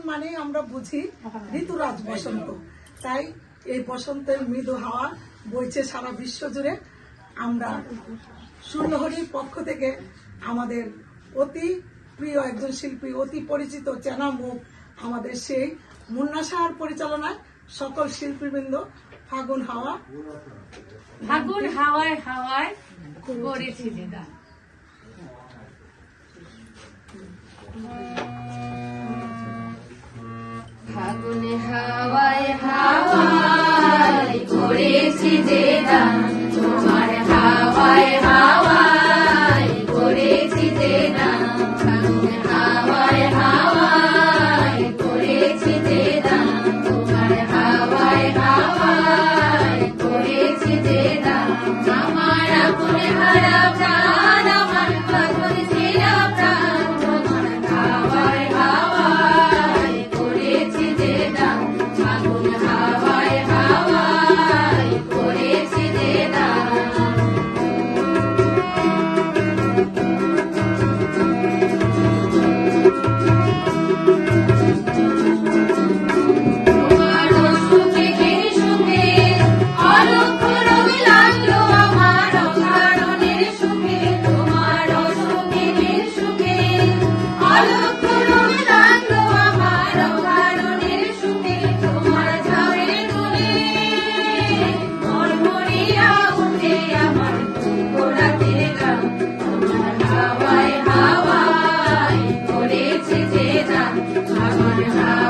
মানে আমরা বুঝি ঋতুরাজ বসন্ত। তাই এই বসন্তের মৃদু হাওয়া বইছে সারা বিশ্ব জুড়ে। আমরা সুরলহরীর পক্ষ থেকে আমাদের অতি প্রিয় একজন শিল্পী, অতি পরিচিত চেনা মুখ, আমাদের সেই মুন্না সাহার পরিচালনায় সকল শিল্পীবৃন্দ ফাগুন হাওয়া ফাগুন হাওয়ায় হাওয়ায় করেছি দিদা। ফাগুন হাওয়ায় হাওয়ায় করেছি যে দান, তোমার হাওয়ায় হাওয়ায় করেছি যে দান। ফাগুন হাওয়ায় হাওয়ায় করেছি যে দান, তোমার হাওয়ায় হাওয়ায় করেছি যে দান। আমার আপন হারা প্রাণ, আমার ফাগুন ছিলা প্রাণ, তোমার হাওয়ায় হাওয়ায় করেছি যে দান। ফাগুন হাওয়ায় হাওয়ায় করেছি যে দান। হাওয়ায় হাওয়ায় করেছি যে দান, ফাগুন হাওয়ায়